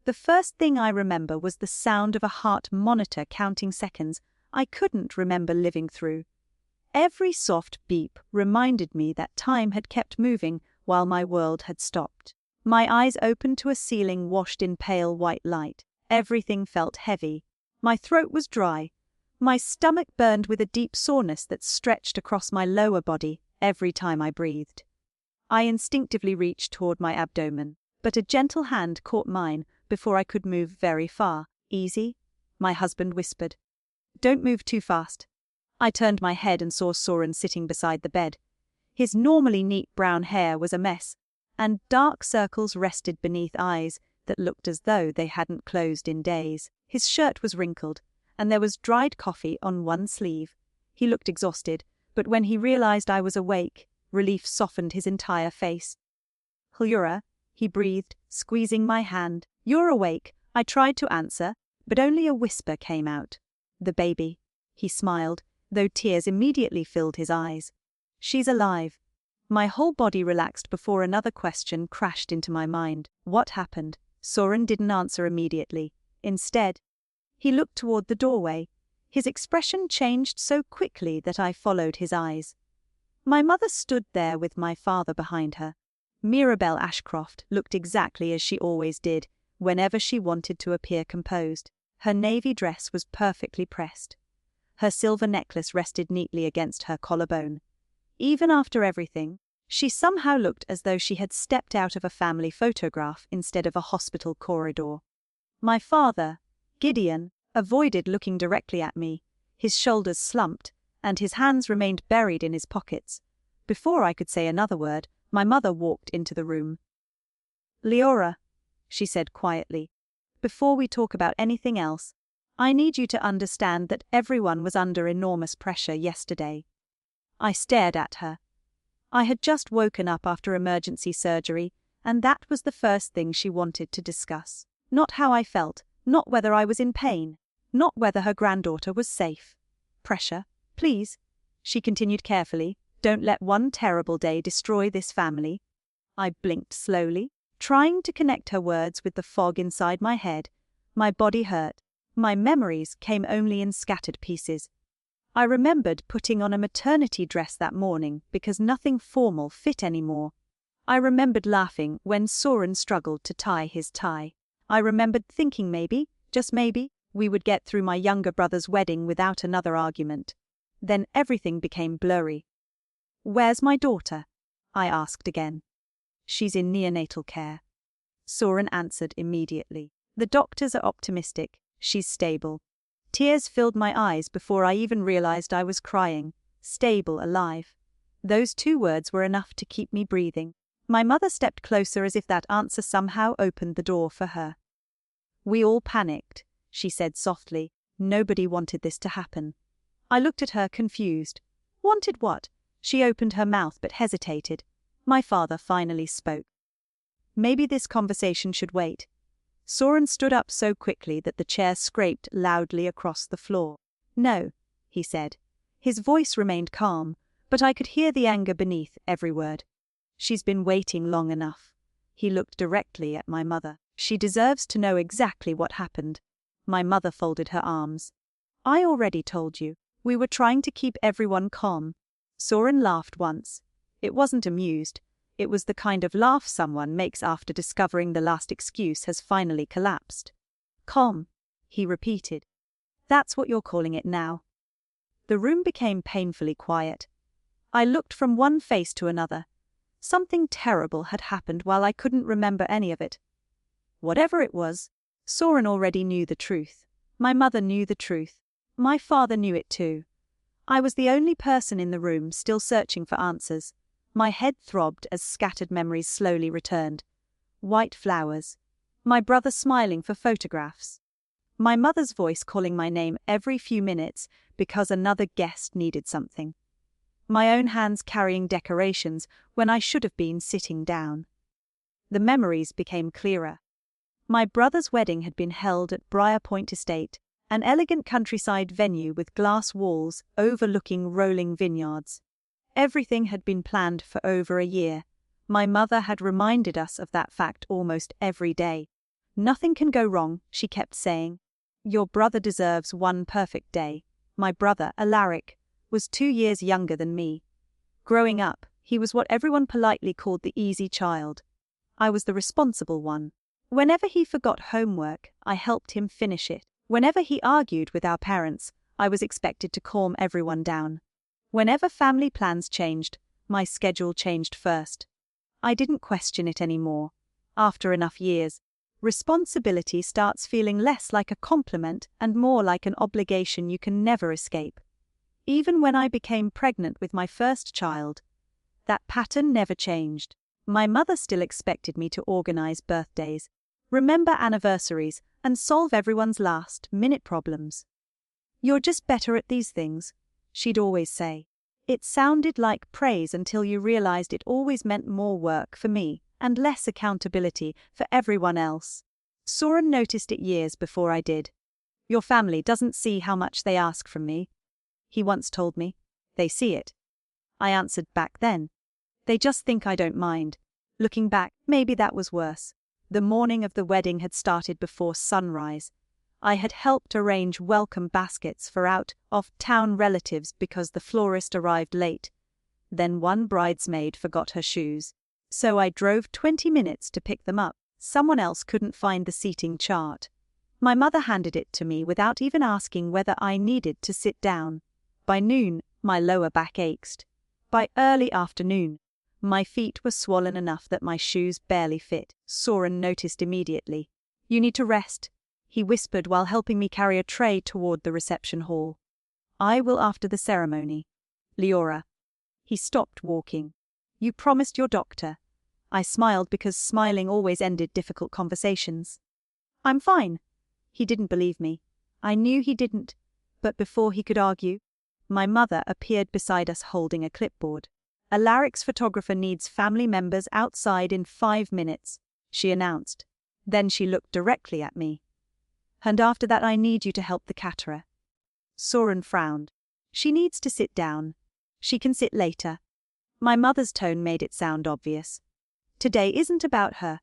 The first thing I remember was the sound of a heart monitor counting seconds I couldn't remember living through. Every soft beep reminded me that time had kept moving while my world had stopped. My eyes opened to a ceiling washed in pale white light. Everything felt heavy. My throat was dry. My stomach burned with a deep soreness that stretched across my lower body every time I breathed. I instinctively reached toward my abdomen, but a gentle hand caught mine before I could move very far. "Easy," my husband whispered. "Don't move too fast." I turned my head and saw Soren sitting beside the bed. His normally neat brown hair was a mess, and dark circles rested beneath eyes that looked as though they hadn't closed in days. His shirt was wrinkled, and there was dried coffee on one sleeve. He looked exhausted, but when he realized I was awake, relief softened his entire face. "Liora," he breathed, squeezing my hand. "You're awake," I tried to answer, but only a whisper came out. "The baby." He smiled, though tears immediately filled his eyes. "She's alive." My whole body relaxed before another question crashed into my mind. What happened? Soren didn't answer immediately. Instead, he looked toward the doorway. His expression changed so quickly that I followed his eyes. My mother stood there with my father behind her. Mirabelle Ashcroft looked exactly as she always did, whenever she wanted to appear composed. Her navy dress was perfectly pressed. Her silver necklace rested neatly against her collarbone. Even after everything, she somehow looked as though she had stepped out of a family photograph instead of a hospital corridor. My father, Gideon, avoided looking directly at me. His shoulders slumped, and his hands remained buried in his pockets. Before I could say another word, my mother walked into the room. "Liora," she said quietly, "before we talk about anything else, I need you to understand that everyone was under enormous pressure yesterday." I stared at her. I had just woken up after emergency surgery, and that was the first thing she wanted to discuss. Not how I felt, not whether I was in pain, not whether her granddaughter was safe. "Pressure, please," she continued carefully. "Don't let one terrible day destroy this family." I blinked slowly, trying to connect her words with the fog inside my head. My body hurt. My memories came only in scattered pieces. I remembered putting on a maternity dress that morning because nothing formal fit anymore. I remembered laughing when Soren struggled to tie his tie. I remembered thinking maybe, just maybe, we would get through my younger brother's wedding without another argument. Then everything became blurry. "Where's my daughter?" I asked again. "She's in neonatal care." Soren answered immediately. "The doctors are optimistic. She's stable." Tears filled my eyes before I even realized I was crying. Stable, alive. Those two words were enough to keep me breathing. My mother stepped closer as if that answer somehow opened the door for her. "We all panicked," she said softly. "Nobody wanted this to happen." I looked at her, confused. Wanted what? She opened her mouth but hesitated. My father finally spoke. "Maybe this conversation should wait." Soren stood up so quickly that the chair scraped loudly across the floor. "No," he said. His voice remained calm, but I could hear the anger beneath every word. "She's been waiting long enough." He looked directly at my mother. "She deserves to know exactly what happened." My mother folded her arms. "I already told you. We were trying to keep everyone calm." Soren laughed once. It wasn't amused. It was the kind of laugh someone makes after discovering the last excuse has finally collapsed. "Calm," he repeated. "That's what you're calling it now." The room became painfully quiet. I looked from one face to another. Something terrible had happened while I couldn't remember any of it. Whatever it was, Soren already knew the truth. My mother knew the truth. My father knew it too. I was the only person in the room still searching for answers. My head throbbed as scattered memories slowly returned. White flowers. My brother smiling for photographs. My mother's voice calling my name every few minutes because another guest needed something. My own hands carrying decorations when I should have been sitting down. The memories became clearer. My brother's wedding had been held at Briar Point Estate, an elegant countryside venue with glass walls overlooking rolling vineyards. Everything had been planned for over a year. My mother had reminded us of that fact almost every day. Nothing can go wrong, she kept saying. Your brother deserves one perfect day. My brother, Alaric, was 2 years younger than me. Growing up, he was what everyone politely called the easy child. I was the responsible one. Whenever he forgot homework, I helped him finish it. Whenever he argued with our parents, I was expected to calm everyone down. Whenever family plans changed, my schedule changed first. I didn't question it anymore. After enough years, responsibility starts feeling less like a compliment and more like an obligation you can never escape. Even when I became pregnant with my first child, that pattern never changed. My mother still expected me to organize birthdays, remember anniversaries, and solve everyone's last-minute problems. You're just better at these things, she'd always say. It sounded like praise until you realized it always meant more work for me and less accountability for everyone else. Soren noticed it years before I did. Your family doesn't see how much they ask from me, he once told me. They see it. I answered back then. They just think I don't mind. Looking back, maybe that was worse. The morning of the wedding had started before sunrise. I had helped arrange welcome baskets for out-of-town relatives because the florist arrived late. Then one bridesmaid forgot her shoes. So I drove 20 minutes to pick them up. Someone else couldn't find the seating chart. My mother handed it to me without even asking whether I needed to sit down. By noon, my lower back ached. By early afternoon, my feet were swollen enough that my shoes barely fit. Soren noticed immediately. You need to rest, he whispered while helping me carry a tray toward the reception hall. I will after the ceremony. Liora. He stopped walking. You promised your doctor. I smiled because smiling always ended difficult conversations. I'm fine. He didn't believe me. I knew he didn't. But before he could argue, my mother appeared beside us holding a clipboard. Alaric's photographer needs family members outside in 5 minutes, she announced. Then she looked directly at me. And after that I need you to help the caterer. Soren frowned. She needs to sit down. She can sit later. My mother's tone made it sound obvious. Today isn't about her.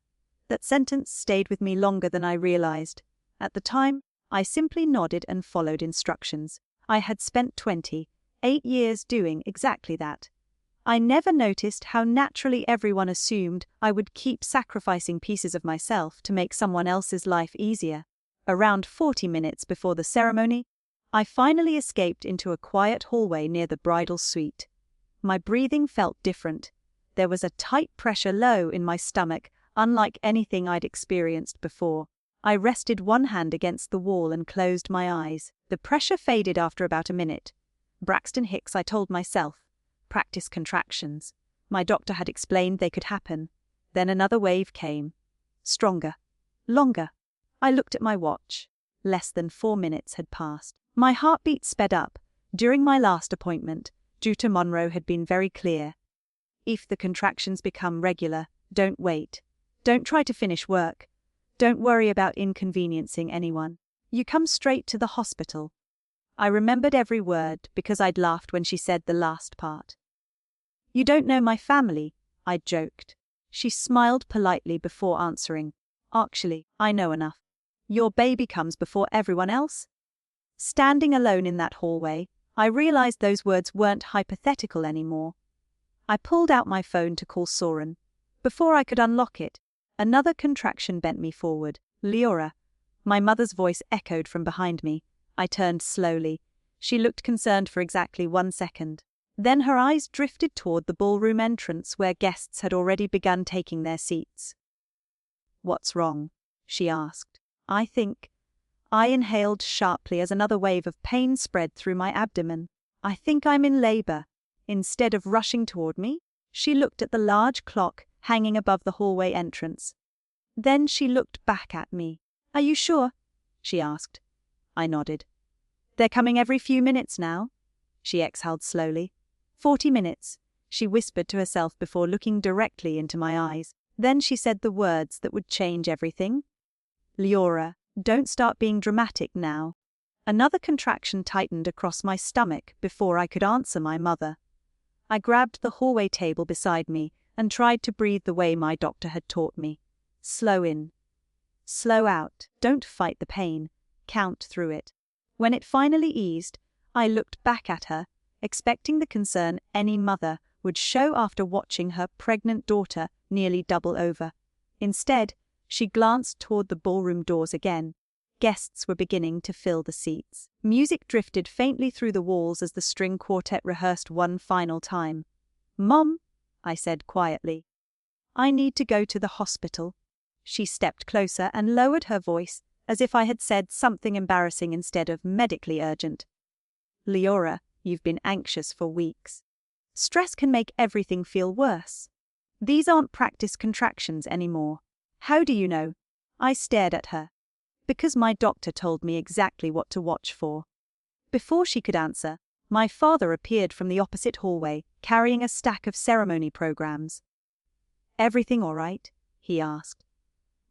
That sentence stayed with me longer than I realized. At the time, I simply nodded and followed instructions. I had spent 28 years doing exactly that. I never noticed how naturally everyone assumed I would keep sacrificing pieces of myself to make someone else's life easier. Around 40 minutes before the ceremony, I finally escaped into a quiet hallway near the bridal suite. My breathing felt different. There was a tight pressure low in my stomach, unlike anything I'd experienced before. I rested one hand against the wall and closed my eyes. The pressure faded after about a minute. Braxton Hicks, I told myself. Practice contractions. My doctor had explained they could happen. Then another wave came. Stronger. Longer. I looked at my watch. Less than 4 minutes had passed. My heartbeat sped up. During my last appointment, Dr. Monroe had been very clear. If the contractions become regular, don't wait. Don't try to finish work. Don't worry about inconveniencing anyone. You come straight to the hospital. I remembered every word because I'd laughed when she said the last part. You don't know my family, I joked. She smiled politely before answering. Actually, I know enough. Your baby comes before everyone else? Standing alone in that hallway, I realized those words weren't hypothetical anymore. I pulled out my phone to call Soren. Before I could unlock it, another contraction bent me forward. Liora. My mother's voice echoed from behind me. I turned slowly. She looked concerned for exactly 1 second. Then her eyes drifted toward the ballroom entrance where guests had already begun taking their seats. What's wrong? She asked. I inhaled sharply as another wave of pain spread through my abdomen. I think I'm in labor. Instead of rushing toward me, she looked at the large clock hanging above the hallway entrance. Then she looked back at me. Are you sure? She asked. I nodded. They're coming every few minutes now. She exhaled slowly. 40 minutes, she whispered to herself before looking directly into my eyes. Then she said the words that would change everything. Liora, don't start being dramatic now. Another contraction tightened across my stomach before I could answer my mother. I grabbed the hallway table beside me and tried to breathe the way my doctor had taught me. Slow in. Slow out, don't fight the pain, count through it. When it finally eased, I looked back at her, expecting the concern any mother would show after watching her pregnant daughter nearly double over. Instead, she glanced toward the ballroom doors again. Guests were beginning to fill the seats. Music drifted faintly through the walls as the string quartet rehearsed one final time. "Mom," I said quietly, "I need to go to the hospital." She stepped closer and lowered her voice, as if I had said something embarrassing instead of medically urgent. "Liora, you've been anxious for weeks. Stress can make everything feel worse. These aren't practice contractions anymore." "How do you know?" I stared at her. "Because my doctor told me exactly what to watch for." Before she could answer, my father appeared from the opposite hallway, carrying a stack of ceremony programs. "Everything all right?" he asked.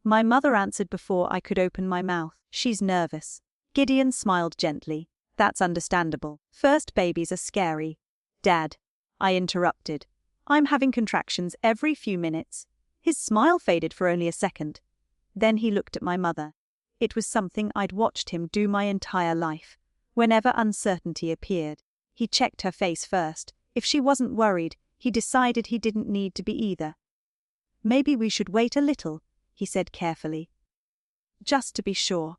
My mother answered before I could open my mouth. "She's nervous." Gideon smiled gently. "That's understandable. First babies are scary." "Dad," I interrupted, "I'm having contractions every few minutes." His smile faded for only a second. Then he looked at my mother. It was something I'd watched him do my entire life. Whenever uncertainty appeared, he checked her face first. If she wasn't worried, he decided he didn't need to be either. "Maybe we should wait a little," he said carefully. "Just to be sure."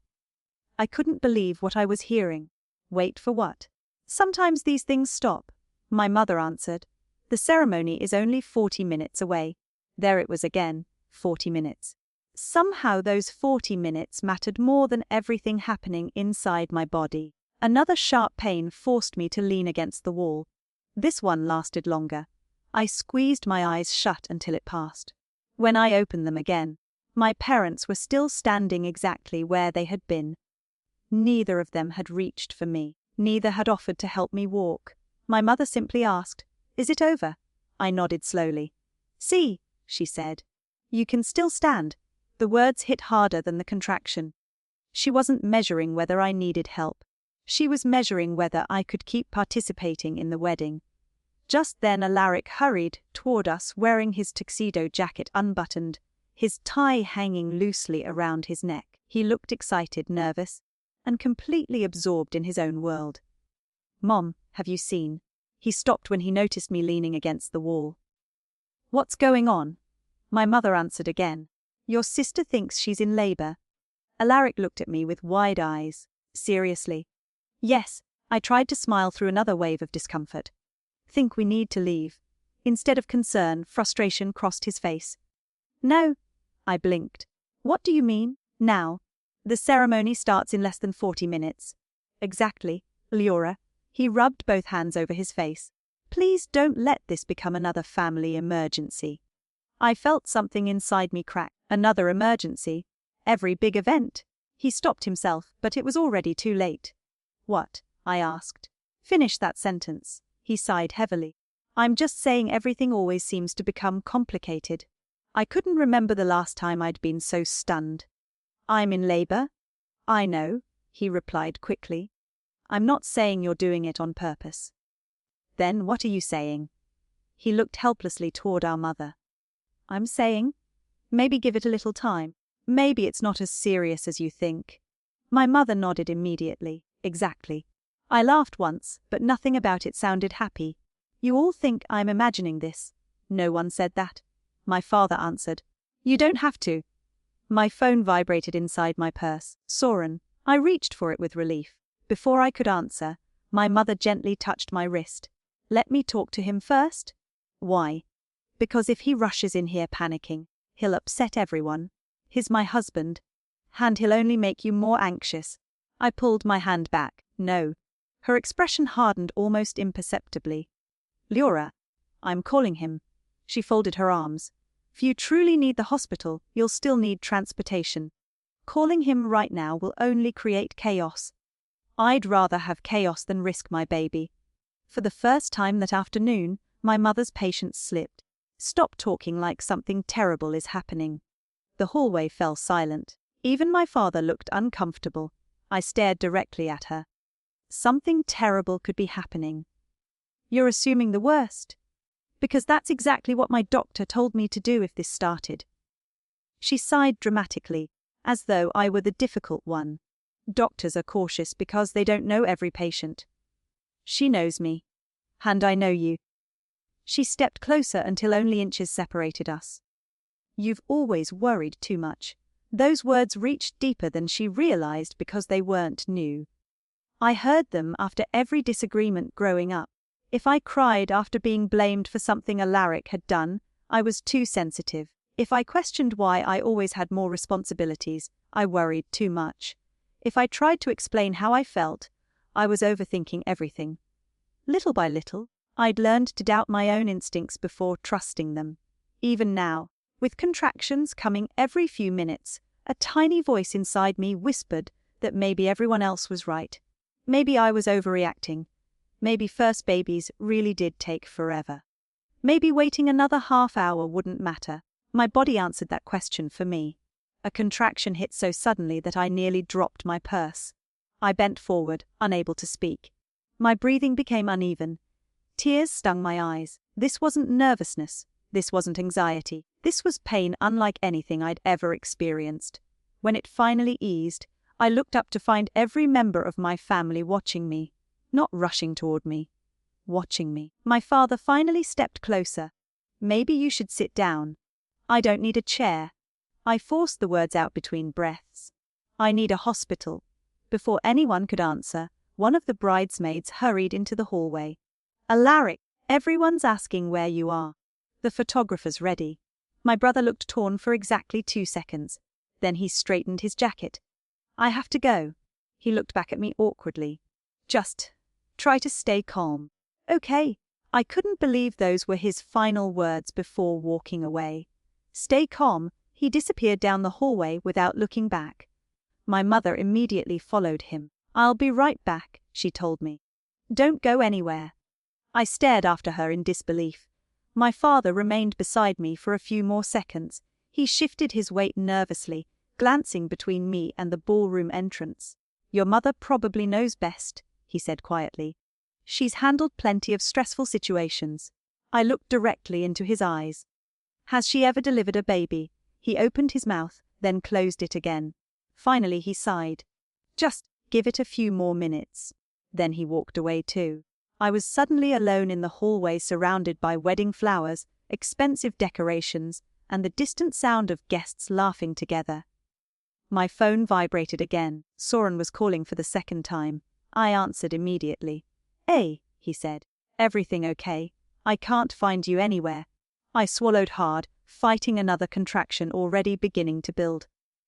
I couldn't believe what I was hearing. Wait for what? "Sometimes these things stop," my mother answered. "The ceremony is only 40 minutes away." There it was again, 40 minutes. Somehow those 40 minutes mattered more than everything happening inside my body. Another sharp pain forced me to lean against the wall. This one lasted longer. I squeezed my eyes shut until it passed. When I opened them again, my parents were still standing exactly where they had been. Neither of them had reached for me. Neither had offered to help me walk. My mother simply asked, "Is it over?" I nodded slowly. "See," she said. "You can still stand." The words hit harder than the contraction. She wasn't measuring whether I needed help. She was measuring whether I could keep participating in the wedding. Just then Alaric hurried toward us wearing his tuxedo jacket unbuttoned, his tie hanging loosely around his neck. He looked excited, nervous, and completely absorbed in his own world. "Mom, have you seen?" He stopped when he noticed me leaning against the wall. "What's going on?" My mother answered again. "Your sister thinks she's in labor." Alaric looked at me with wide eyes. "Seriously?" "Yes." I tried to smile through another wave of discomfort. "Think we need to leave?" Instead of concern, frustration crossed his face. "No." I blinked. "What do you mean, now?" "The ceremony starts in less than 40 minutes. "Exactly, Liora." He rubbed both hands over his face. "Please don't let this become another family emergency." I felt something inside me crack. Another emergency? Every big event? He stopped himself, but it was already too late. "What?" I asked. "Finish that sentence." He sighed heavily. "I'm just saying everything always seems to become complicated." I couldn't remember the last time I'd been so stunned. "I'm in labor?" "I know," he replied quickly. "I'm not saying you're doing it on purpose." "Then what are you saying?" He looked helplessly toward our mother. "I'm saying, maybe give it a little time. Maybe it's not as serious as you think." My mother nodded immediately. "Exactly." I laughed once, but nothing about it sounded happy. "You all think I'm imagining this." "No one said that." My father answered. "You don't have to." My phone vibrated inside my purse. Soren. I reached for it with relief. Before I could answer, my mother gently touched my wrist. "Let me talk to him first." "Why?" "Because if he rushes in here panicking, he'll upset everyone. He's my husband. And he'll only make you more anxious." I pulled my hand back. "No." Her expression hardened almost imperceptibly. "Liora, I'm calling him." She folded her arms. "If you truly need the hospital, you'll still need transportation. Calling him right now will only create chaos. I'd rather have chaos than risk my baby." For the first time that afternoon, my mother's patience slipped. "Stop talking like something terrible is happening." The hallway fell silent. Even my father looked uncomfortable. I stared directly at her. Something terrible could be happening. "You're assuming the worst." "Because that's exactly what my doctor told me to do if this started." She sighed dramatically, as though I were the difficult one. Doctors are cautious because they don't know every patient. She knows me. And I know you. She stepped closer until only inches separated us. You've always worried too much. Those words reached deeper than she realized because they weren't new. I heard them after every disagreement growing up. If I cried after being blamed for something Alaric had done, I was too sensitive. If I questioned why I always had more responsibilities, I worried too much. If I tried to explain how I felt, I was overthinking everything. Little by little, I'd learned to doubt my own instincts before trusting them. Even now, with contractions coming every few minutes, a tiny voice inside me whispered that maybe everyone else was right. Maybe I was overreacting. Maybe first babies really did take forever. Maybe waiting another half hour wouldn't matter. My body answered that question for me. A contraction hit so suddenly that I nearly dropped my purse. I bent forward, unable to speak. My breathing became uneven. Tears stung my eyes. This wasn't nervousness. This wasn't anxiety. This was pain unlike anything I'd ever experienced. When it finally eased, I looked up to find every member of my family watching me. Not rushing toward me. Watching me. My father finally stepped closer. Maybe you should sit down. I don't need a chair. I forced the words out between breaths. I need a hospital. Before anyone could answer, one of the bridesmaids hurried into the hallway. Alaric, everyone's asking where you are. The photographer's ready. My brother looked torn for exactly 2 seconds. Then he straightened his jacket. I have to go. He looked back at me awkwardly. Just try to stay calm. Okay. I couldn't believe those were his final words before walking away. Stay calm. He disappeared down the hallway without looking back. My mother immediately followed him. I'll be right back, she told me. Don't go anywhere. I stared after her in disbelief. My father remained beside me for a few more seconds. He shifted his weight nervously, glancing between me and the ballroom entrance. Your mother probably knows best, he said quietly. She's handled plenty of stressful situations. I looked directly into his eyes. Has she ever delivered a baby? He opened his mouth, then closed it again. Finally he sighed. Just give it a few more minutes. Then he walked away too. I was suddenly alone in the hallway surrounded by wedding flowers, expensive decorations, and the distant sound of guests laughing together. My phone vibrated again. Soren was calling for the second time. I answered immediately. Hey, he said. Everything okay? I can't find you anywhere. I swallowed hard, fighting another contraction already beginning to build.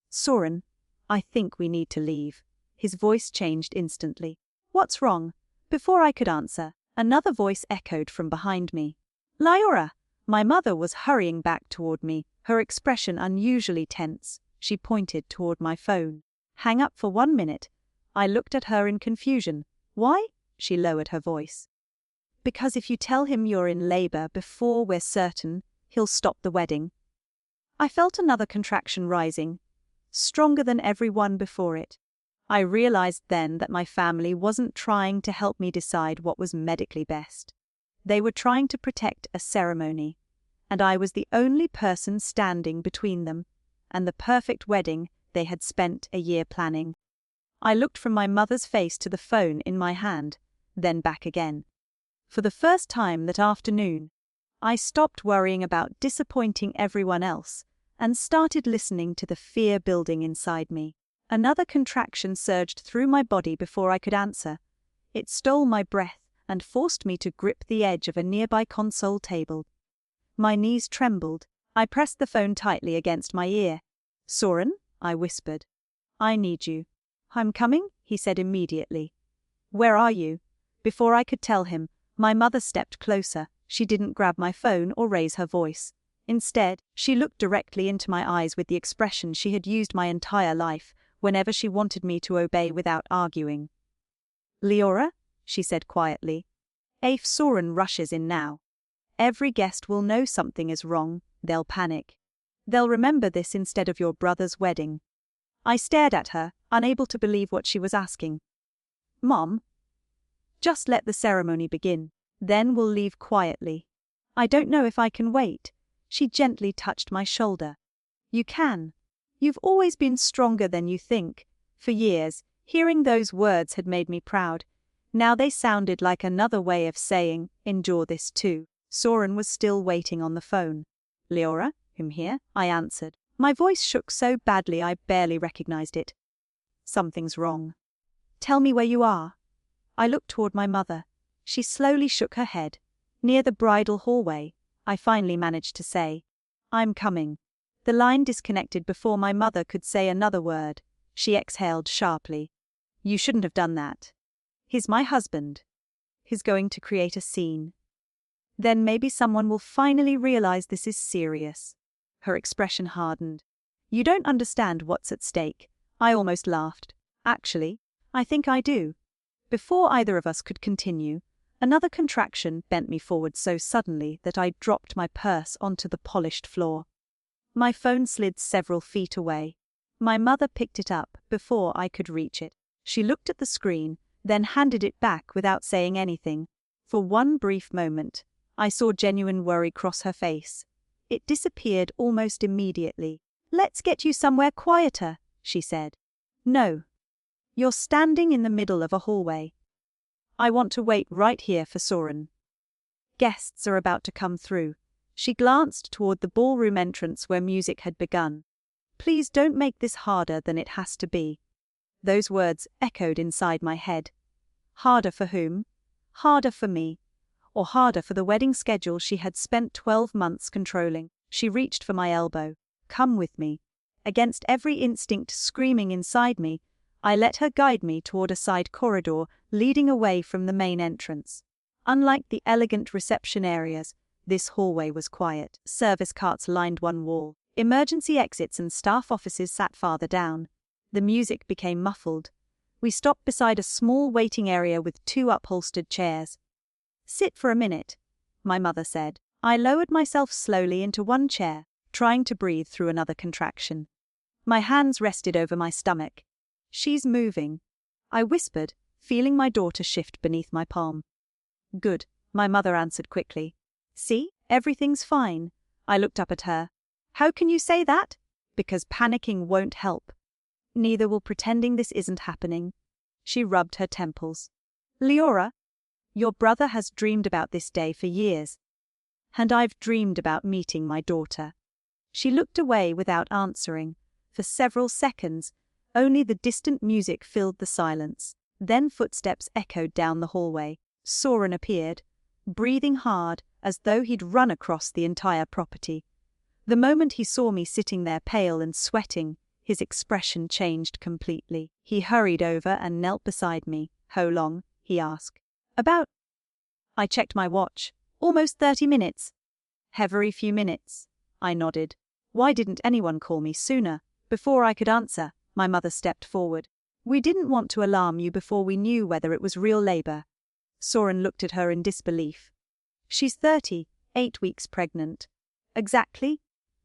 Soren, I think we need to leave. His voice changed instantly. What's wrong? Before I could answer, another voice echoed from behind me. Liora! My mother was hurrying back toward me, her expression unusually tense. She pointed toward my phone. Hang up for 1 minute. I looked at her in confusion. Why? She lowered her voice. Because if you tell him you're in labor before we're certain, he'll stop the wedding. I felt another contraction rising, stronger than every one before it. I realized then that my family wasn't trying to help me decide what was medically best. They were trying to protect a ceremony, and I was the only person standing between them and the perfect wedding they had spent a year planning. I looked from my mother's face to the phone in my hand, then back again. For the first time that afternoon, I stopped worrying about disappointing everyone else and started listening to the fear building inside me. Another contraction surged through my body before I could answer. It stole my breath and forced me to grip the edge of a nearby console table. My knees trembled. I pressed the phone tightly against my ear. Soren, I whispered. I need you. I'm coming, he said immediately. Where are you? Before I could tell him, my mother stepped closer. She didn't grab my phone or raise her voice. Instead, she looked directly into my eyes with the expression she had used my entire life, whenever she wanted me to obey without arguing. Liora, she said quietly. If Soren rushes in now, every guest will know something is wrong. They'll panic. They'll remember this instead of your brother's wedding. I stared at her, unable to believe what she was asking. Mom? Just let the ceremony begin. Then we'll leave quietly. I don't know if I can wait. She gently touched my shoulder. You can. You've always been stronger than you think. For years, hearing those words had made me proud. Now they sounded like another way of saying, endure this too. Soren was still waiting on the phone. Liora, I'm here, I answered. My voice shook so badly I barely recognized it. Something's wrong. Tell me where you are. I looked toward my mother. She slowly shook her head. Near the bridal hallway, I finally managed to say, I'm coming. The line disconnected before my mother could say another word. She exhaled sharply. You shouldn't have done that. He's my husband. He's going to create a scene. Then maybe someone will finally realize this is serious. Her expression hardened. You don't understand what's at stake. I almost laughed. Actually, I think I do. Before either of us could continue, another contraction bent me forward so suddenly that I dropped my purse onto the polished floor. My phone slid several feet away. My mother picked it up before I could reach it. She looked at the screen, then handed it back without saying anything. For one brief moment, I saw genuine worry cross her face. It disappeared almost immediately. Let's get you somewhere quieter, she said. No. You're standing in the middle of a hallway. I want to wait right here for Soren. Guests are about to come through. She glanced toward the ballroom entrance where music had begun. Please don't make this harder than it has to be. Those words echoed inside my head. Harder for whom? Harder for me. Or harder for the wedding schedule she had spent 12 months controlling. She reached for my elbow. Come with me. Against every instinct screaming inside me, I let her guide me toward a side corridor leading away from the main entrance. Unlike the elegant reception areas, this hallway was quiet. Service carts lined one wall. Emergency exits and staff offices sat farther down. The music became muffled. We stopped beside a small waiting area with 2 upholstered chairs. Sit for a minute, my mother said. I lowered myself slowly into one chair, trying to breathe through another contraction. My hands rested over my stomach. She's moving, I whispered, feeling my daughter shift beneath my palm. Good, my mother answered quickly. See, everything's fine. I looked up at her. How can you say that? Because panicking won't help. Neither will pretending this isn't happening. She rubbed her temples. Liora, your brother has dreamed about this day for years. And I've dreamed about meeting my daughter. She looked away without answering. For several seconds, only the distant music filled the silence. Then footsteps echoed down the hallway. Soren appeared, breathing hard as though he'd run across the entire property. The moment he saw me sitting there pale and sweating, his expression changed completely. He hurried over and knelt beside me. How long? He asked. About. I checked my watch. Almost 30 minutes. Every few minutes. I nodded. Why didn't anyone call me sooner? Before I could answer, my mother stepped forward. We didn't want to alarm you before we knew whether it was real labor. Soren looked at her in disbelief. She's 30, 8 weeks pregnant. Exactly?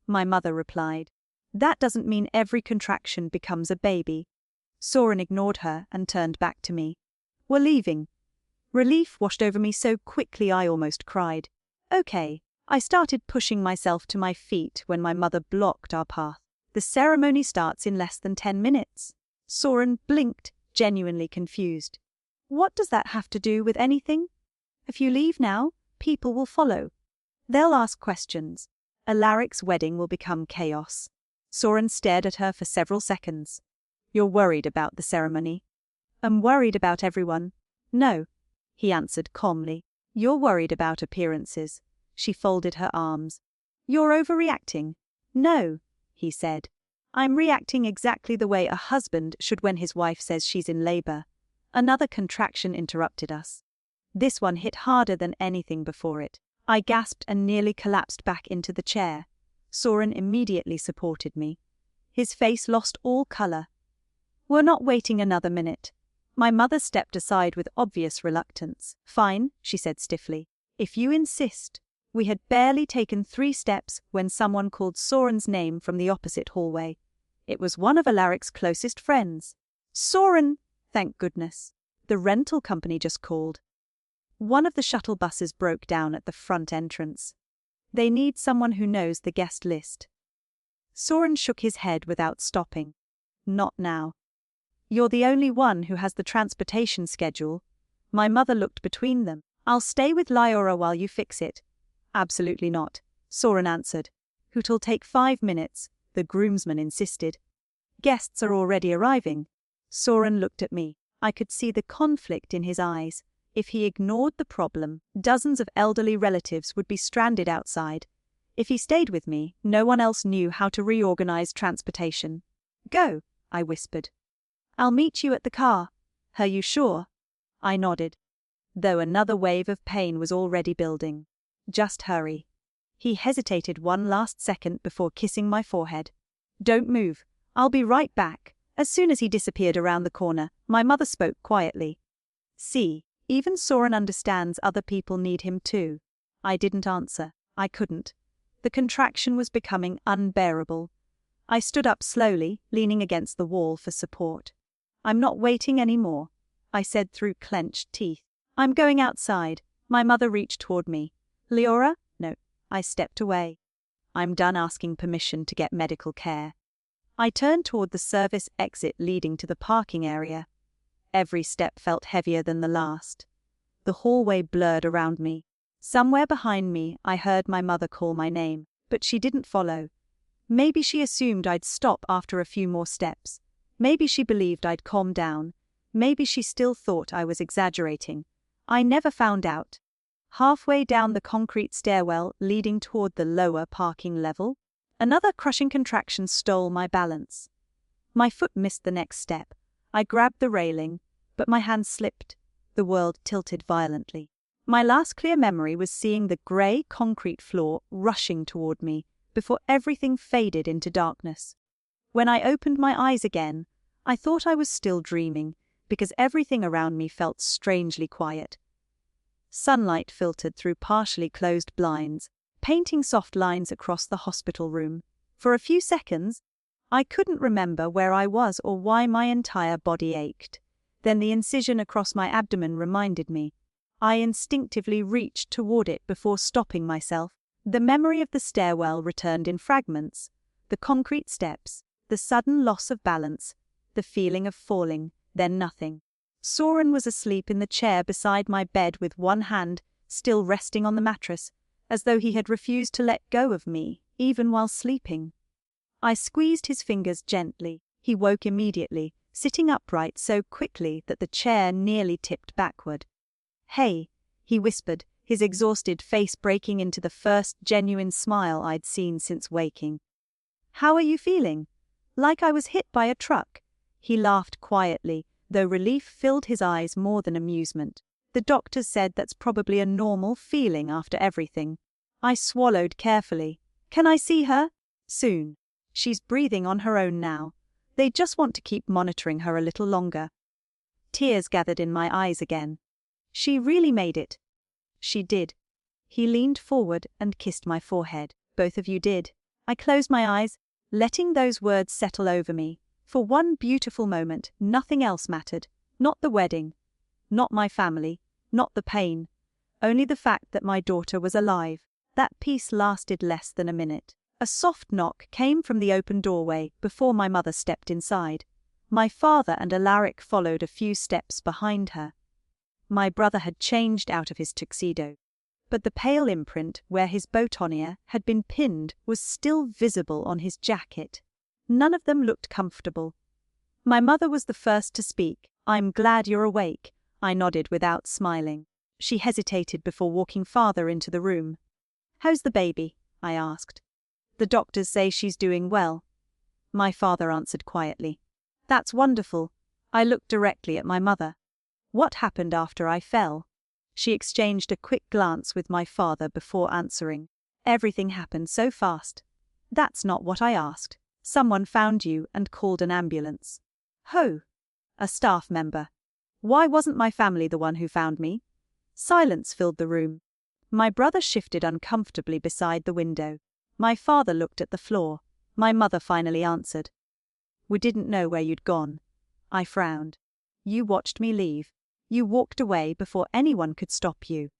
My mother replied. That doesn't mean every contraction becomes a baby. Soren ignored her and turned back to me. We're leaving. Relief washed over me so quickly I almost cried. Okay. I started pushing myself to my feet when my mother blocked our path. The ceremony starts in less than 10 minutes. Soren blinked, genuinely confused. What does that have to do with anything? If you leave now, people will follow. They'll ask questions. Alaric's wedding will become chaos. Soren stared at her for several seconds. You're worried about the ceremony? I'm worried about everyone. No, he answered calmly. You're worried about appearances. She folded her arms. You're overreacting. No, he said. I'm reacting exactly the way a husband should when his wife says she's in labor. Another contraction interrupted us. This one hit harder than anything before it. I gasped and nearly collapsed back into the chair. Soren immediately supported me. His face lost all color. We're not waiting another minute. My mother stepped aside with obvious reluctance. Fine, she said stiffly. If you insist. We had barely taken 3 steps when someone called Soren's name from the opposite hallway. It was one of Alaric's closest friends. Soren! Thank goodness. The rental company just called. One of the shuttle buses broke down at the front entrance. They need someone who knows the guest list. Soren shook his head without stopping. Not now. You're the only one who has the transportation schedule. My mother looked between them. I'll stay with Liora while you fix it. Absolutely not, Soren answered. It'll take 5 minutes, the groomsman insisted. Guests are already arriving. Soren looked at me. I could see the conflict in his eyes. If he ignored the problem, dozens of elderly relatives would be stranded outside. If he stayed with me, no one else knew how to reorganize transportation. Go, I whispered. I'll meet you at the car. Are you sure? I nodded, though another wave of pain was already building. Just hurry. He hesitated one last second before kissing my forehead. Don't move. I'll be right back. As soon as he disappeared around the corner, my mother spoke quietly. See, even Soren understands other people need him too. I didn't answer. I couldn't. The contraction was becoming unbearable. I stood up slowly, leaning against the wall for support. I'm not waiting anymore, I said through clenched teeth. I'm going outside. My mother reached toward me. Liora? No. I stepped away. I'm done asking permission to get medical care. I turned toward the service exit leading to the parking area. Every step felt heavier than the last. The hallway blurred around me. Somewhere behind me, I heard my mother call my name, but she didn't follow. Maybe she assumed I'd stop after a few more steps. Maybe she believed I'd calm down. Maybe she still thought I was exaggerating. I never found out. Halfway down the concrete stairwell leading toward the lower parking level, another crushing contraction stole my balance. My foot missed the next step. I grabbed the railing, but my hand slipped. The world tilted violently. My last clear memory was seeing the grey concrete floor rushing toward me before everything faded into darkness. When I opened my eyes again, I thought I was still dreaming because everything around me felt strangely quiet. Sunlight filtered through partially closed blinds, painting soft lines across the hospital room. For a few seconds, I couldn't remember where I was or why my entire body ached. Then the incision across my abdomen reminded me. I instinctively reached toward it before stopping myself. The memory of the stairwell returned in fragments. The concrete steps, the sudden loss of balance, the feeling of falling, then nothing. Soren was asleep in the chair beside my bed with one hand still resting on the mattress, as though he had refused to let go of me, even while sleeping. I squeezed his fingers gently. He woke immediately, sitting upright so quickly that the chair nearly tipped backward. Hey, he whispered, his exhausted face breaking into the first genuine smile I'd seen since waking. How are you feeling? Like I was hit by a truck. He laughed quietly, though relief filled his eyes more than amusement. The doctors said that's probably a normal feeling after everything. I swallowed carefully. Can I see her? Soon. She's breathing on her own now. They just want to keep monitoring her a little longer. Tears gathered in my eyes again. She really made it. She did. He leaned forward and kissed my forehead. Both of you did. I closed my eyes, letting those words settle over me. For one beautiful moment, nothing else mattered. Not the wedding. Not my family. Not the pain. Only the fact that my daughter was alive. That peace lasted less than a minute. A soft knock came from the open doorway before my mother stepped inside. My father and Alaric followed a few steps behind her. My brother had changed out of his tuxedo, but the pale imprint where his boutonniere had been pinned was still visible on his jacket. None of them looked comfortable. My mother was the first to speak. I'm glad you're awake, I nodded without smiling. She hesitated before walking farther into the room. How's the baby? I asked. The doctors say she's doing well. My father answered quietly. That's wonderful. I looked directly at my mother. What happened after I fell? She exchanged a quick glance with my father before answering. Everything happened so fast. That's not what I asked. Someone found you and called an ambulance. Ho! A staff member. Why wasn't my family the one who found me? Silence filled the room. My brother shifted uncomfortably beside the window. My father looked at the floor. My mother finally answered. We didn't know where you'd gone. I frowned. You watched me leave. You walked away before anyone could stop you.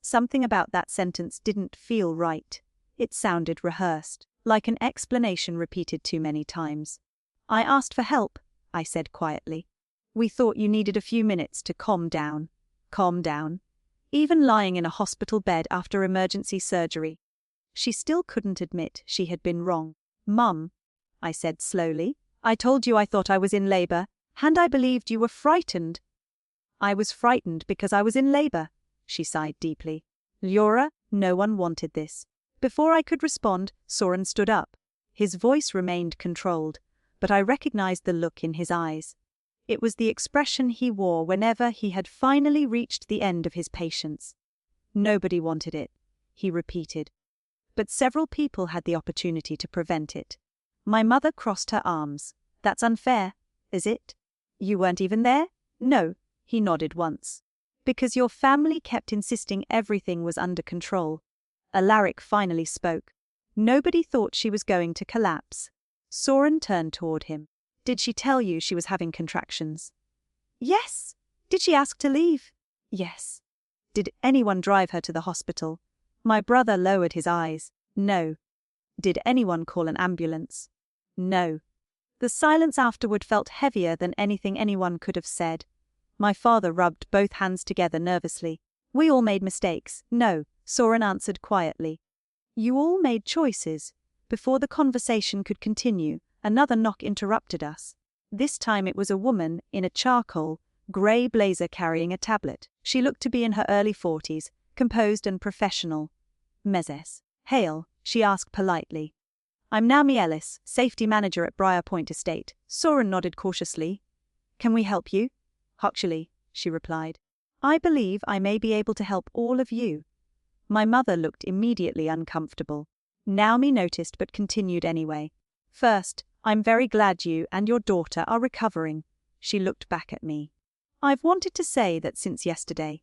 Something about that sentence didn't feel right. It sounded rehearsed. like an explanation repeated too many times. I asked for help, I said quietly. We thought you needed a few minutes to calm down. Calm down. Even lying in a hospital bed after emergency surgery. She still couldn't admit she had been wrong. Mum, I said slowly, I told you I thought I was in labor, and I believed you were frightened. I was frightened because I was in labor, she sighed deeply. Liora, no one wanted this. Before I could respond, Soren stood up. His voice remained controlled, but I recognized the look in his eyes. It was the expression he wore whenever he had finally reached the end of his patience. Nobody wanted it, he repeated. But several people had the opportunity to prevent it. My mother crossed her arms. That's unfair, is it? You weren't even there? No, he nodded once. Because your family kept insisting everything was under control. Alaric finally spoke. Nobody thought she was going to collapse. Soren turned toward him. Did she tell you she was having contractions? Yes. Did she ask to leave? Yes. Did anyone drive her to the hospital? My brother lowered his eyes. No. Did anyone call an ambulance? No. The silence afterward felt heavier than anything anyone could have said. My father rubbed both hands together nervously. We all made mistakes. No, Soren answered quietly. You all made choices. Before the conversation could continue, another knock interrupted us. This time it was a woman in a charcoal, grey blazer carrying a tablet. She looked to be in her early 40s, composed and professional. Mrs. Hale, she asked politely. I'm Naomi Ellis, safety manager at Briar Point Estate. Soren nodded cautiously. Can we help you? Actually, she replied. I believe I may be able to help all of you. My mother looked immediately uncomfortable. Naomi noticed but continued anyway. First, I'm very glad you and your daughter are recovering. She looked back at me. I've wanted to say that since yesterday.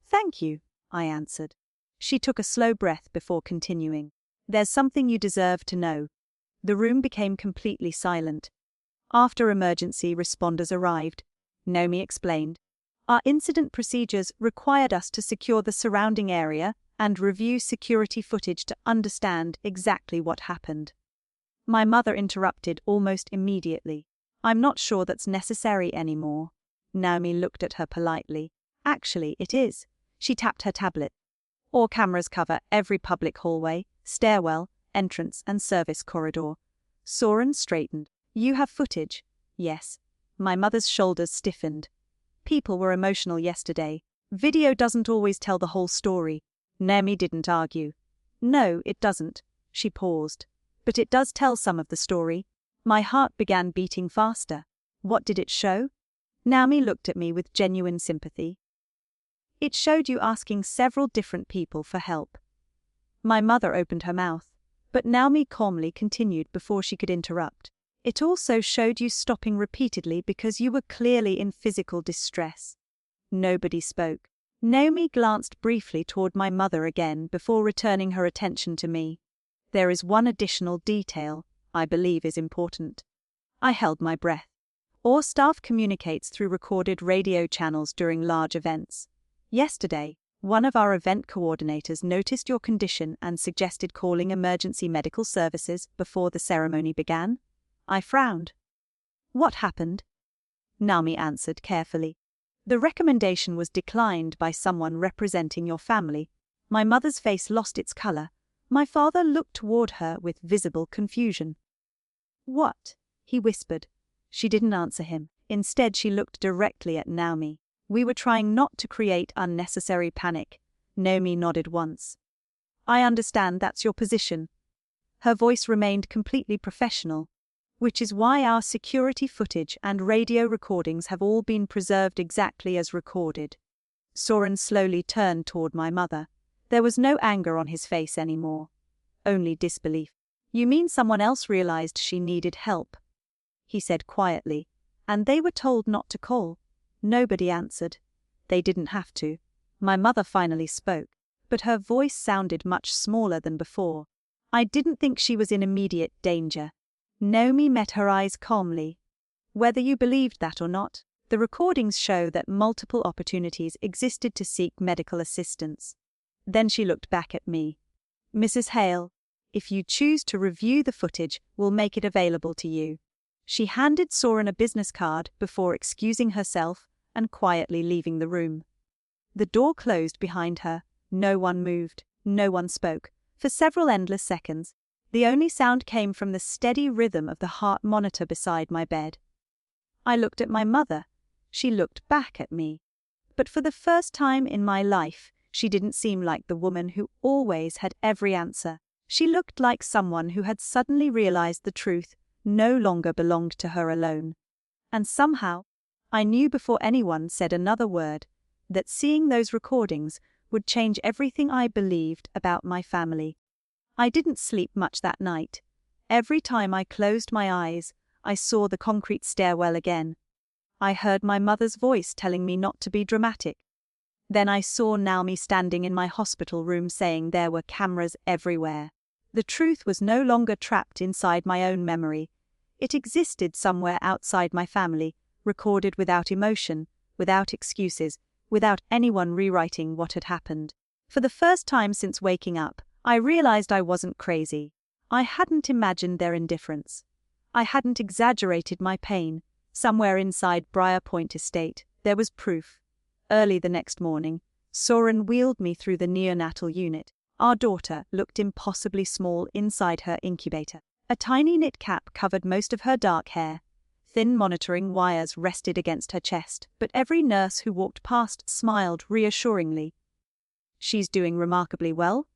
Thank you, I answered. She took a slow breath before continuing. There's something you deserve to know. The room became completely silent. After emergency responders arrived, Naomi explained, our incident procedures required us to secure the surrounding area and review security footage to understand exactly what happened. My mother interrupted almost immediately. I'm not sure that's necessary anymore. Naomi looked at her politely. Actually, it is. She tapped her tablet. All cameras cover every public hallway, stairwell, entrance and service corridor. Soren straightened. You have footage? Yes. My mother's shoulders stiffened. People were emotional yesterday. Video doesn't always tell the whole story. Naomi didn't argue. No, it doesn't. She paused. But it does tell some of the story. My heart began beating faster. What did it show? Naomi looked at me with genuine sympathy. It showed you asking several different people for help. My mother opened her mouth, but Naomi calmly continued before she could interrupt. It also showed you stopping repeatedly because you were clearly in physical distress. Nobody spoke. Naomi glanced briefly toward my mother again before returning her attention to me. There is one additional detail I believe is important. I held my breath. All staff communicates through recorded radio channels during large events. Yesterday, one of our event coordinators noticed your condition and suggested calling emergency medical services before the ceremony began. I frowned. What happened? Naomi answered carefully. The recommendation was declined by someone representing your family. My mother's face lost its color. My father looked toward her with visible confusion. What? He whispered. She didn't answer him. Instead, she looked directly at Naomi. We were trying not to create unnecessary panic. Naomi nodded once. I understand that's your position. Her voice remained completely professional, which is why our security footage and radio recordings have all been preserved exactly as recorded. Soren slowly turned toward my mother. There was no anger on his face anymore, only disbelief. You mean someone else realized she needed help? He said quietly, and they were told not to call. Nobody answered. They didn't have to. My mother finally spoke, but her voice sounded much smaller than before. I didn't think she was in immediate danger. Naomi met her eyes calmly. Whether you believed that or not, the recordings show that multiple opportunities existed to seek medical assistance. Then she looked back at me. Mrs. Hale, If you choose to review the footage, we'll make it available to you." She handed Soren a business card before excusing herself and quietly leaving the room. The door closed behind her. No one moved, no one spoke. For several endless seconds, the only sound came from the steady rhythm of the heart monitor beside my bed. I looked at my mother. She looked back at me. But for the first time in my life, she didn't seem like the woman who always had every answer. She looked like someone who had suddenly realized the truth no longer belonged to her alone. And somehow, I knew before anyone said another word, that seeing those recordings would change everything I believed about my family. I didn't sleep much that night. Every time I closed my eyes, I saw the concrete stairwell again. I heard my mother's voice telling me not to be dramatic. Then I saw Naomi standing in my hospital room saying there were cameras everywhere. The truth was no longer trapped inside my own memory. It existed somewhere outside my family, recorded without emotion, without excuses, without anyone rewriting what had happened. For the first time since waking up, I realized I wasn't crazy. I hadn't imagined their indifference. I hadn't exaggerated my pain. Somewhere inside Briar Point Estate, there was proof. Early the next morning, Soren wheeled me through the neonatal unit. Our daughter looked impossibly small inside her incubator. A tiny knit cap covered most of her dark hair. Thin monitoring wires rested against her chest, but every nurse who walked past smiled reassuringly. "She's doing remarkably well,"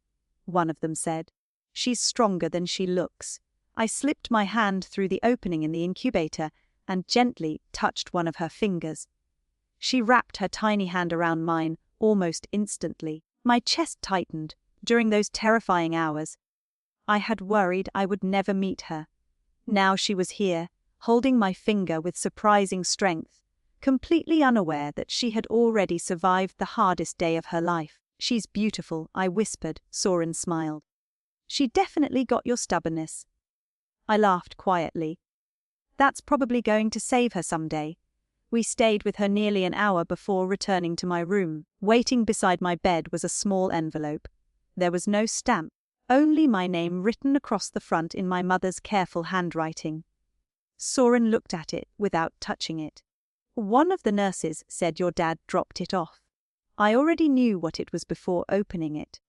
one of them said. "She's stronger than she looks." I slipped my hand through the opening in the incubator and gently touched one of her fingers. She wrapped her tiny hand around mine almost instantly. My chest tightened. During those terrifying hours, I had worried I would never meet her. Now she was here, holding my finger with surprising strength, completely unaware that she had already survived the hardest day of her life. "She's beautiful," I whispered. Soren smiled. "She definitely got your stubbornness." I laughed quietly. "That's probably going to save her someday." We stayed with her nearly an hour before returning to my room. Waiting beside my bed was a small envelope. There was no stamp, only my name written across the front in my mother's careful handwriting. Soren looked at it without touching it. "One of the nurses said your dad dropped it off." I already knew what it was before opening it.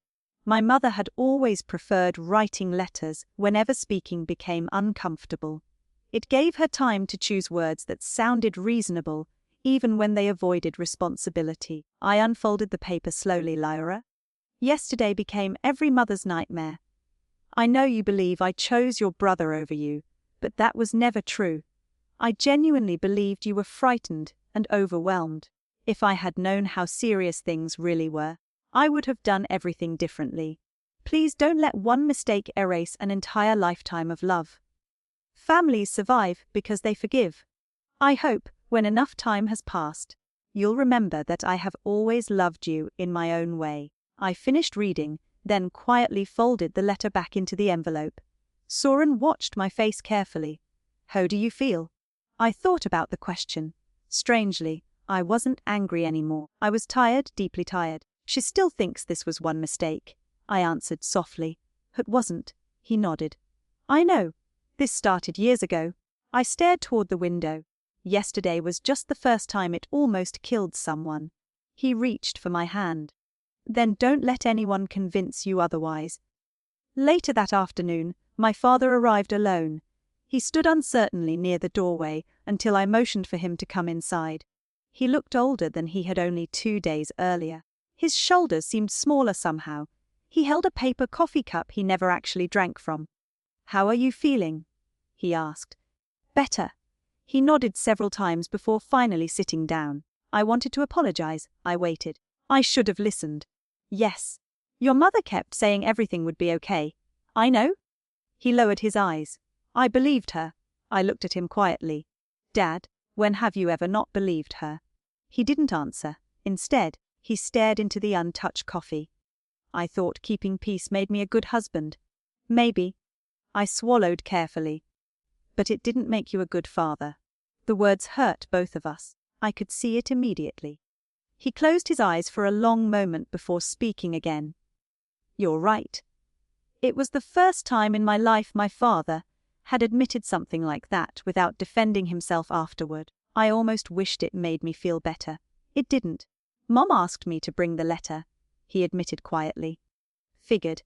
My mother had always preferred writing letters whenever speaking became uncomfortable. It gave her time to choose words that sounded reasonable, even when they avoided responsibility. I unfolded the paper slowly. "Liora, yesterday became every mother's nightmare. I know you believe I chose your brother over you, but that was never true. I genuinely believed you were frightened and overwhelmed. If I had known how serious things really were, I would have done everything differently. Please don't let one mistake erase an entire lifetime of love. Families survive because they forgive. I hope, when enough time has passed, you'll remember that I have always loved you in my own way." I finished reading, then quietly folded the letter back into the envelope. Soren watched my face carefully. "How do you feel?" I thought about the question. Strangely, I wasn't angry anymore. I was tired, deeply tired. "She still thinks this was one mistake," I answered softly. "It wasn't." He nodded. "I know. This started years ago." I stared toward the window. Yesterday was just the first time it almost killed someone. He reached for my hand. "Then don't let anyone convince you otherwise." Later that afternoon, my father arrived alone. He stood uncertainly near the doorway until I motioned for him to come inside. He looked older than he had only 2 days earlier. His shoulders seemed smaller somehow. He held a paper coffee cup he never actually drank from. "How are you feeling?" he asked. "Better." He nodded several times before finally sitting down. I wanted to apologize. I waited. "I should have listened." "Yes. Your mother kept saying everything would be okay." "I know." He lowered his eyes. "I believed her." I looked at him quietly. "Dad, when have you ever not believed her?" He didn't answer. Instead, he stared into the untouched coffee. "I thought keeping peace made me a good husband." "Maybe." I swallowed carefully. "But it didn't make you a good father." The words hurt both of us. I could see it immediately. He closed his eyes for a long moment before speaking again. "You're right. It was the first time in my life my father had admitted something like that without defending himself afterward. I almost wished it made me feel better. It didn't. Mom asked me to bring the letter, he admitted quietly. Figured.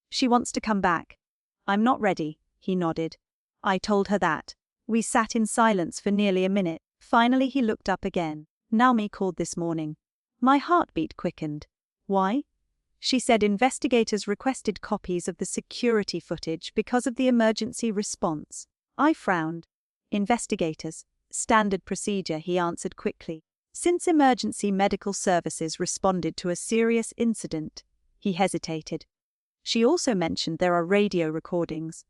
She wants to come back. I'm not ready, he nodded. I told her that. We sat in silence for nearly a minute. Finally he looked up again. Naomi called this morning. My heartbeat quickened. Why? She said investigators requested copies of the security footage because of the emergency response. I frowned. Investigators. Standard procedure, he answered quickly. Since emergency medical services responded to a serious incident, he hesitated. She also mentioned there are radio recordings.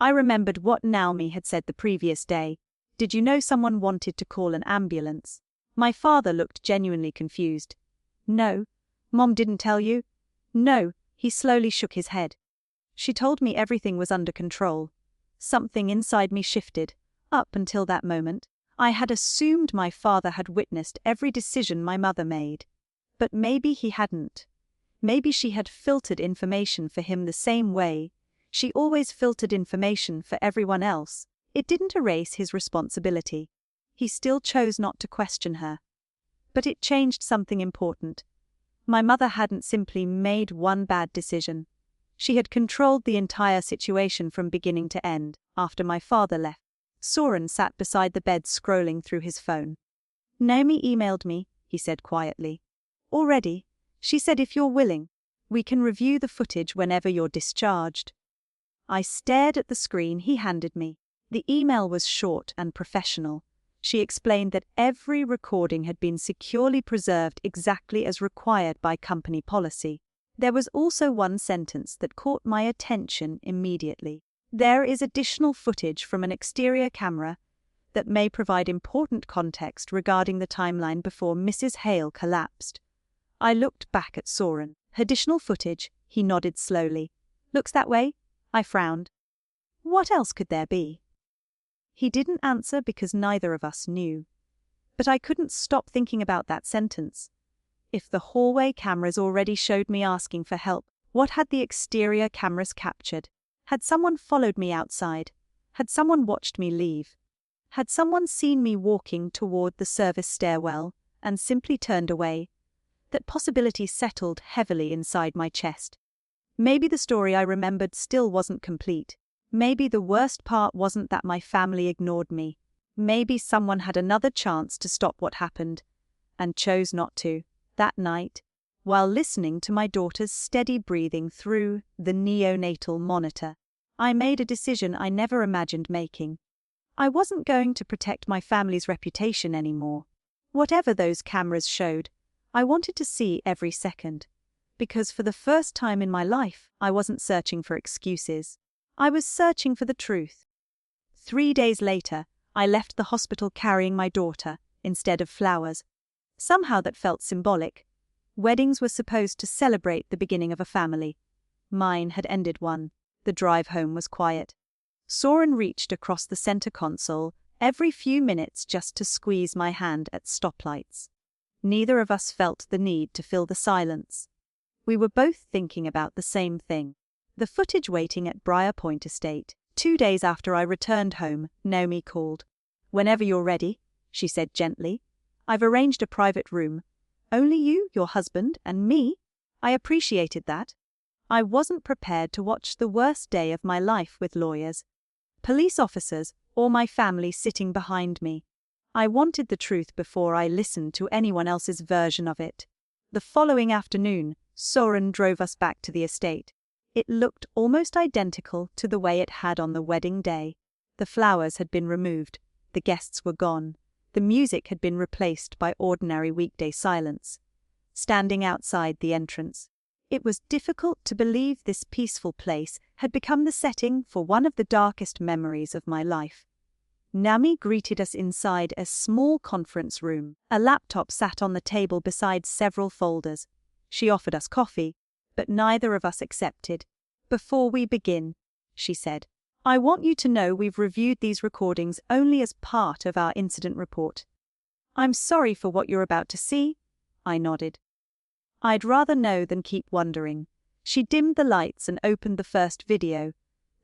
I remembered what Naomi had said the previous day. Did you know someone wanted to call an ambulance? My father looked genuinely confused. No. Mom didn't tell you? No, he slowly shook his head. She told me everything was under control. Something inside me shifted. Up until that moment, I had assumed my father had witnessed every decision my mother made. But maybe he hadn't. Maybe she had filtered information for him the same way she always filtered information for everyone else. It didn't erase his responsibility. He still chose not to question her. But it changed something important. My mother hadn't simply made one bad decision. She had controlled the entire situation from beginning to end. After my father left, Soren sat beside the bed scrolling through his phone. Naomi emailed me, he said quietly. Already, she said if you're willing, we can review the footage whenever you're discharged. I stared at the screen he handed me. The email was short and professional. She explained that every recording had been securely preserved exactly as required by company policy. There was also one sentence that caught my attention immediately. There is additional footage from an exterior camera that may provide important context regarding the timeline before Mrs. Hale collapsed. I looked back at Soren. Additional footage, he nodded slowly. Looks that way? I frowned. What else could there be? He didn't answer because neither of us knew. But I couldn't stop thinking about that sentence. If the hallway cameras already showed me asking for help, what had the exterior cameras captured? Had someone followed me outside? Had someone watched me leave? Had someone seen me walking toward the service stairwell and simply turned away? That possibility settled heavily inside my chest. Maybe the story I remembered still wasn't complete. Maybe the worst part wasn't that my family ignored me. Maybe someone had another chance to stop what happened, and chose not to. That night, while listening to my daughter's steady breathing through the neonatal monitor, I made a decision I never imagined making. I wasn't going to protect my family's reputation anymore. Whatever those cameras showed, I wanted to see every second. Because for the first time in my life, I wasn't searching for excuses. I was searching for the truth. 3 days later, I left the hospital carrying my daughter, instead of flowers. Somehow that felt symbolic. Weddings were supposed to celebrate the beginning of a family. Mine had ended one. The drive home was quiet. Soren reached across the center console every few minutes just to squeeze my hand at stoplights. Neither of us felt the need to fill the silence. We were both thinking about the same thing. The footage waiting at Briar Point Estate. 2 days after I returned home, Naomi called. Whenever you're ready, she said gently. I've arranged a private room. Only you, your husband, and me. I appreciated that. I wasn't prepared to watch the worst day of my life with lawyers, police officers, or my family sitting behind me. I wanted the truth before I listened to anyone else's version of it. The following afternoon, Soren drove us back to the estate. It looked almost identical to the way it had on the wedding day. The flowers had been removed, the guests were gone, the music had been replaced by ordinary weekday silence. Standing outside the entrance, it was difficult to believe this peaceful place had become the setting for one of the darkest memories of my life. Naomi greeted us inside a small conference room. A laptop sat on the table beside several folders. She offered us coffee, but neither of us accepted. Before we begin, she said, I want you to know we've reviewed these recordings only as part of our incident report. I'm sorry for what you're about to see, I nodded. I'd rather know than keep wondering. She dimmed the lights and opened the first video.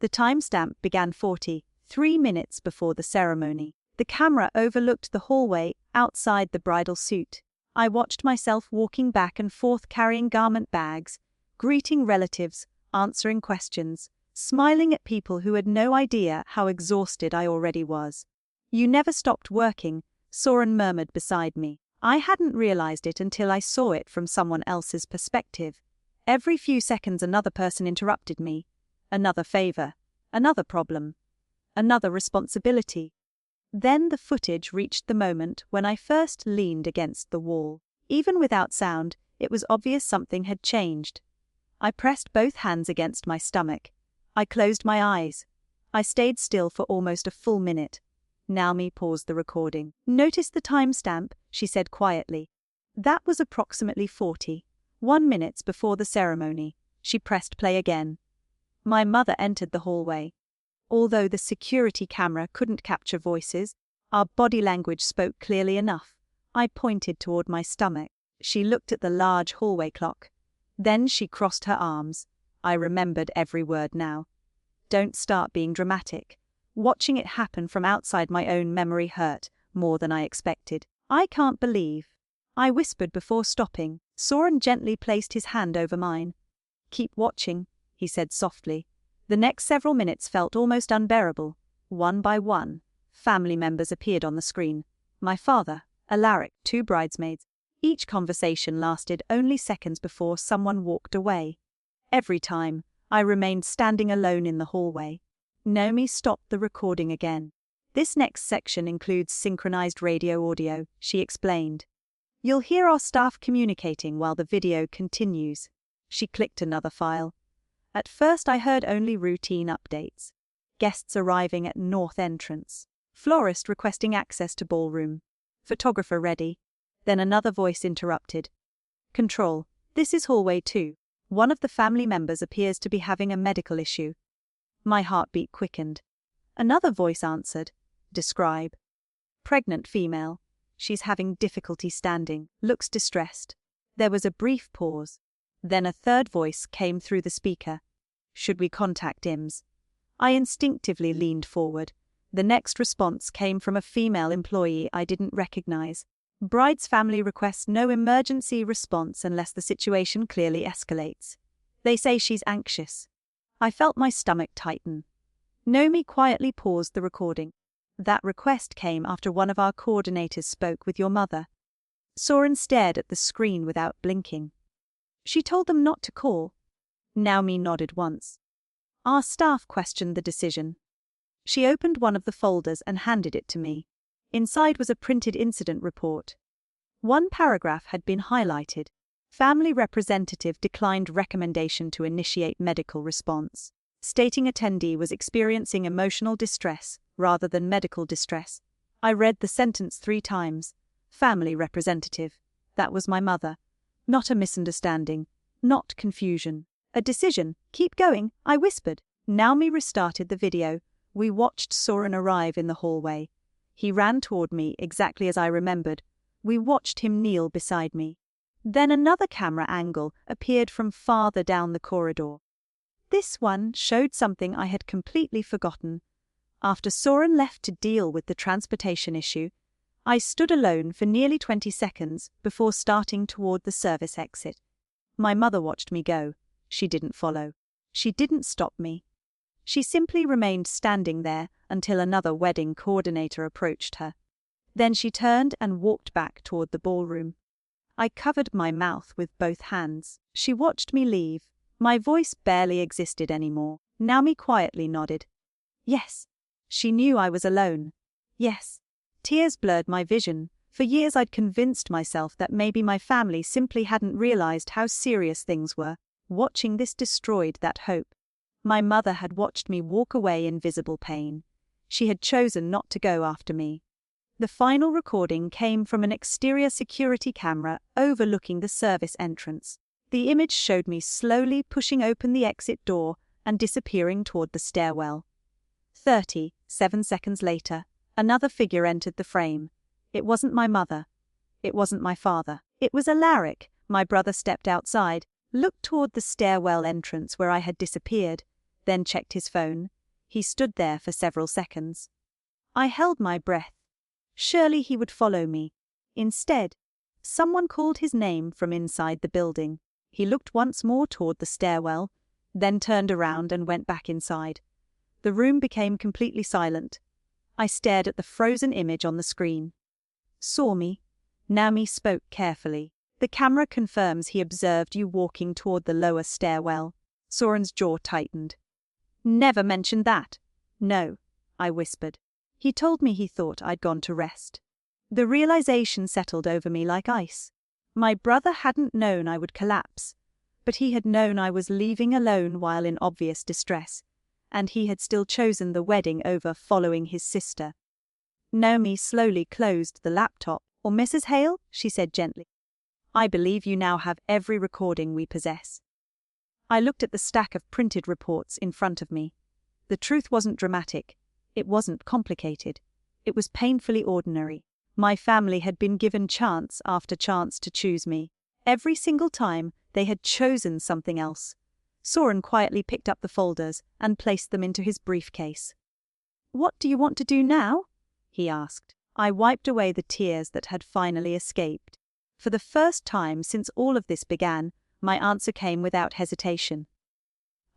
The timestamp began 43 minutes before the ceremony. The camera overlooked the hallway outside the bridal suite. I watched myself walking back and forth carrying garment bags, greeting relatives, answering questions, smiling at people who had no idea how exhausted I already was. "You never stopped working," Soren murmured beside me. I hadn't realized it until I saw it from someone else's perspective. Every few seconds another person interrupted me. Another favor, another problem, another responsibility. Then the footage reached the moment when I first leaned against the wall. Even without sound, it was obvious something had changed. I pressed both hands against my stomach. I closed my eyes. I stayed still for almost a full minute. Naomi paused the recording. "Notice the timestamp," she said quietly. That was approximately 41 minutes before the ceremony. She pressed play again. My mother entered the hallway. Although the security camera couldn't capture voices, our body language spoke clearly enough. I pointed toward my stomach. She looked at the large hallway clock. Then she crossed her arms. I remembered every word now. "Don't start being dramatic." Watching it happen from outside my own memory hurt more than I expected. "I can't believe," I whispered before stopping. Soren gently placed his hand over mine. "Keep watching," he said softly. The next several minutes felt almost unbearable. One by one, family members appeared on the screen. My father, Alaric, 2 bridesmaids. Each conversation lasted only seconds before someone walked away. Every time, I remained standing alone in the hallway. Naomi stopped the recording again. "This next section includes synchronized radio audio," she explained. "You'll hear our staff communicating while the video continues." She clicked another file. At first I heard only routine updates. Guests arriving at north entrance. Florist requesting access to ballroom. Photographer ready. Then another voice interrupted. "Control, this is hallway 2. One of the family members appears to be having a medical issue." My heartbeat quickened. Another voice answered. "Describe." "Pregnant female. She's having difficulty standing. Looks distressed." There was a brief pause. Then a third voice came through the speaker. "Should we contact IMS?" I instinctively leaned forward. The next response came from a female employee I didn't recognize. "Bride's family requests no emergency response unless the situation clearly escalates. They say she's anxious." I felt my stomach tighten. Naomi quietly paused the recording. "That request came after one of our coordinators spoke with your mother." Soren stared at the screen without blinking. "She told them not to call." Naomi nodded once. "Our staff questioned the decision." She opened one of the folders and handed it to me. Inside was a printed incident report. One paragraph had been highlighted. Family representative declined recommendation to initiate medical response, stating attendee was experiencing emotional distress rather than medical distress. I read the sentence 3 times. Family representative. That was my mother. Not a misunderstanding. Not confusion. A decision. "Keep going," I whispered. Naomi restarted the video. We watched Soren arrive in the hallway. He ran toward me exactly as I remembered. We watched him kneel beside me. Then another camera angle appeared from farther down the corridor. This one showed something I had completely forgotten. After Soren left to deal with the transportation issue, I stood alone for nearly 20 seconds before starting toward the service exit. My mother watched me go. She didn't follow. She didn't stop me. She simply remained standing there until another wedding coordinator approached her. Then she turned and walked back toward the ballroom. I covered my mouth with both hands. She watched me leave. My voice barely existed anymore. Naomi quietly nodded. Yes. She knew I was alone. Yes. Tears blurred my vision. For years I'd convinced myself that maybe my family simply hadn't realized how serious things were. Watching this destroyed that hope. My mother had watched me walk away in visible pain. She had chosen not to go after me. The final recording came from an exterior security camera overlooking the service entrance. The image showed me slowly pushing open the exit door and disappearing toward the stairwell. 37 seconds later, another figure entered the frame. It wasn't my mother. It wasn't my father. It was Alaric. My brother stepped outside, looked toward the stairwell entrance where I had disappeared, then checked his phone. He stood there for several seconds. I held my breath. Surely he would follow me. Instead, someone called his name from inside the building. He looked once more toward the stairwell, then turned around and went back inside. The room became completely silent. I stared at the frozen image on the screen. Saw me? Naomi spoke carefully. The camera confirms he observed you walking toward the lower stairwell. Soren's jaw tightened. Never mentioned that. No, I whispered. He told me he thought I'd gone to rest. The realization settled over me like ice. My brother hadn't known I would collapse, but he had known I was leaving alone while in obvious distress, and he had still chosen the wedding over following his sister. Naomi slowly closed the laptop. Or Mrs. Hale, she said gently. I believe you now have every recording we possess. I looked at the stack of printed reports in front of me. The truth wasn't dramatic. It wasn't complicated. It was painfully ordinary. My family had been given chance after chance to choose me. Every single time, they had chosen something else. Soren quietly picked up the folders and placed them into his briefcase. What do you want to do now? He asked. I wiped away the tears that had finally escaped. For the first time since all of this began, my answer came without hesitation.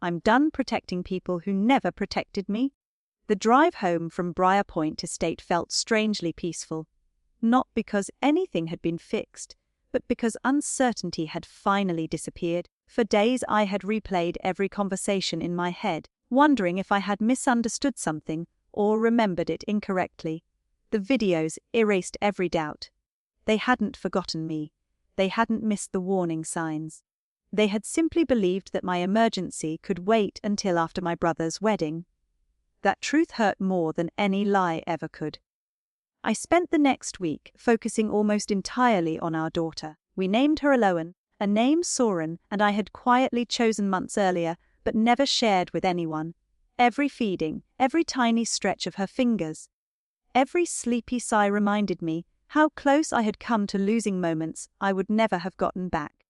I'm done protecting people who never protected me. The drive home from Briar Point Estate felt strangely peaceful, not because anything had been fixed, but because uncertainty had finally disappeared. For days I had replayed every conversation in my head, wondering if I had misunderstood something or remembered it incorrectly. The videos erased every doubt. They hadn't forgotten me. They hadn't missed the warning signs. They had simply believed that my emergency could wait until after my brother's wedding. That truth hurt more than any lie ever could. I spent the next week focusing almost entirely on our daughter. We named her Aloan, a name Soren and I had quietly chosen months earlier, but never shared with anyone. Every feeding, every tiny stretch of her fingers, every sleepy sigh reminded me how close I had come to losing moments I would never have gotten back.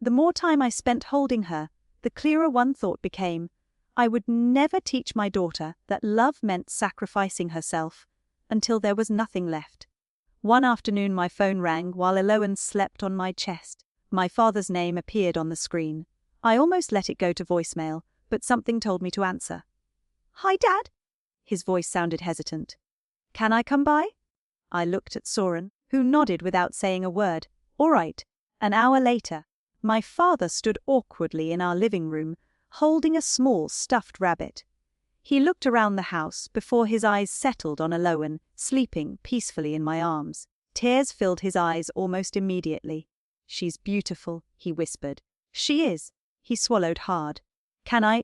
The more time I spent holding her, the clearer one thought became. I would never teach my daughter that love meant sacrificing herself until there was nothing left. One afternoon my phone rang while Aloan slept on my chest. My father's name appeared on the screen. I almost let it go to voicemail, but something told me to answer. Hi, Dad. His voice sounded hesitant. Can I come by? I looked at Soren, who nodded without saying a word. All right. An hour later, my father stood awkwardly in our living room, holding a small stuffed rabbit. He looked around the house before his eyes settled on Aloan, sleeping peacefully in my arms. Tears filled his eyes almost immediately. She's beautiful, he whispered. She is. He swallowed hard. Can I?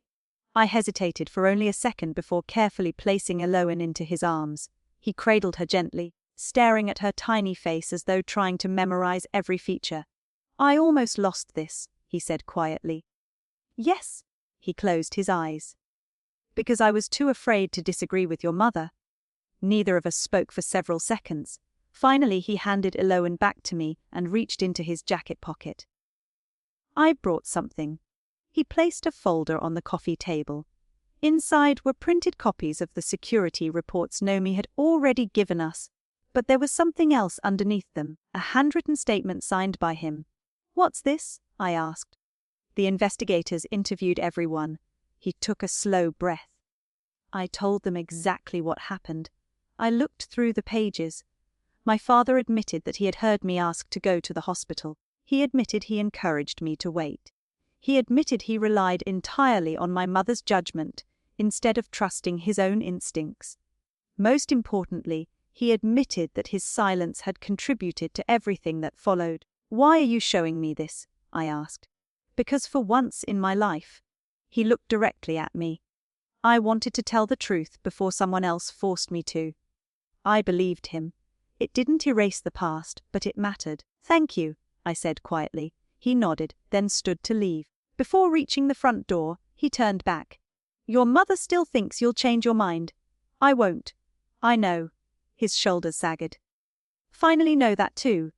I hesitated for only a second before carefully placing Aloan into his arms. He cradled her gently, staring at her tiny face as though trying to memorize every feature. I almost lost this, he said quietly. Yes. He closed his eyes. Because I was too afraid to disagree with your mother. Neither of us spoke for several seconds. Finally he handed Aloan back to me and reached into his jacket pocket. I brought something. He placed a folder on the coffee table. Inside were printed copies of the security reports Naomi had already given us, but there was something else underneath them, a handwritten statement signed by him. What's this? I asked. The investigators interviewed everyone. He took a slow breath. I told them exactly what happened. I looked through the pages. My father admitted that he had heard me ask to go to the hospital. He admitted he encouraged me to wait. He admitted he relied entirely on my mother's judgment instead of trusting his own instincts. Most importantly, he admitted that his silence had contributed to everything that followed. Why are you showing me this? I asked. Because for once in my life, he looked directly at me. I wanted to tell the truth before someone else forced me to. I believed him. It didn't erase the past, but it mattered. Thank you, I said quietly. He nodded, then stood to leave. Before reaching the front door, he turned back. Your mother still thinks you'll change your mind. I won't. I know. His shoulders sagged. Finally know that too.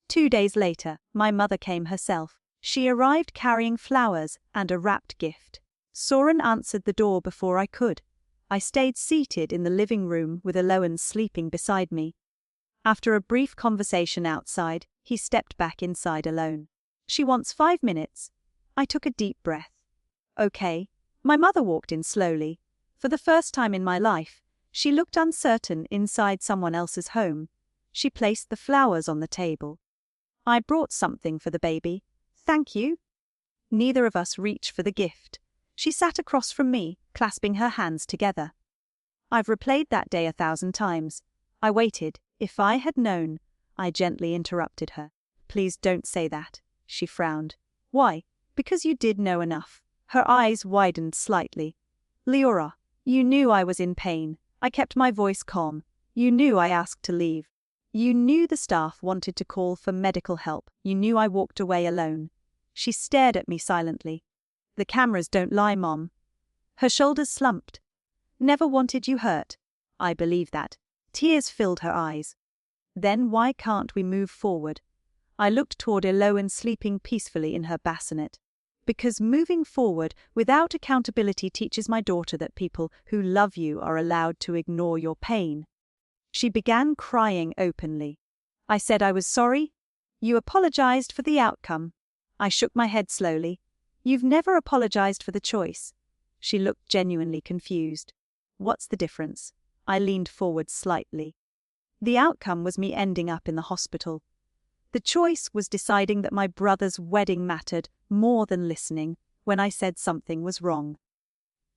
2 days later, my mother came herself. She arrived carrying flowers and a wrapped gift. Soren answered the door before I could. I stayed seated in the living room with Eloan sleeping beside me. After a brief conversation outside, he stepped back inside alone. She wants 5 minutes. I took a deep breath. Okay. My mother walked in slowly. For the first time in my life, she looked uncertain inside someone else's home. She placed the flowers on the table. I brought something for the baby. Thank you. Neither of us reached for the gift. She sat across from me, clasping her hands together. I've replayed that day 1,000 times. I waited. If I had known, I gently interrupted her. Please don't say that, she frowned. Why? Because you did know enough. Her eyes widened slightly. Liora, you knew I was in pain. I kept my voice calm. You knew I asked to leave. You knew the staff wanted to call for medical help. You knew I walked away alone. She stared at me silently. The cameras don't lie, Mom. Her shoulders slumped. Never wanted you hurt. I believe that. Tears filled her eyes. Then why can't we move forward? I looked toward Eloan sleeping peacefully in her bassinet. Because moving forward without accountability teaches my daughter that people who love you are allowed to ignore your pain. She began crying openly. I said I was sorry. You apologized for the outcome. I shook my head slowly. You've never apologized for the choice. She looked genuinely confused. What's the difference? I leaned forward slightly. The outcome was me ending up in the hospital. The choice was deciding that my brother's wedding mattered more than listening when I said something was wrong.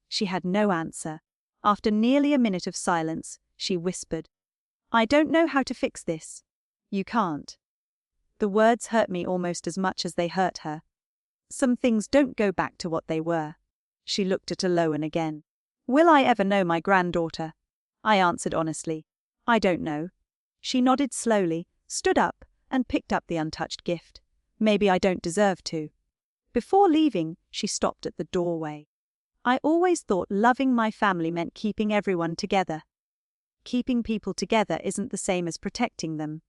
She had no answer. After nearly a minute of silence, she whispered, I don't know how to fix this. You can't. The words hurt me almost as much as they hurt her. Some things don't go back to what they were. She looked at Eloan again. Will I ever know my granddaughter? I answered honestly. I don't know. She nodded slowly, stood up, and picked up the untouched gift. Maybe I don't deserve to. Before leaving, she stopped at the doorway. I always thought loving my family meant keeping everyone together. Keeping people together isn't the same as protecting them.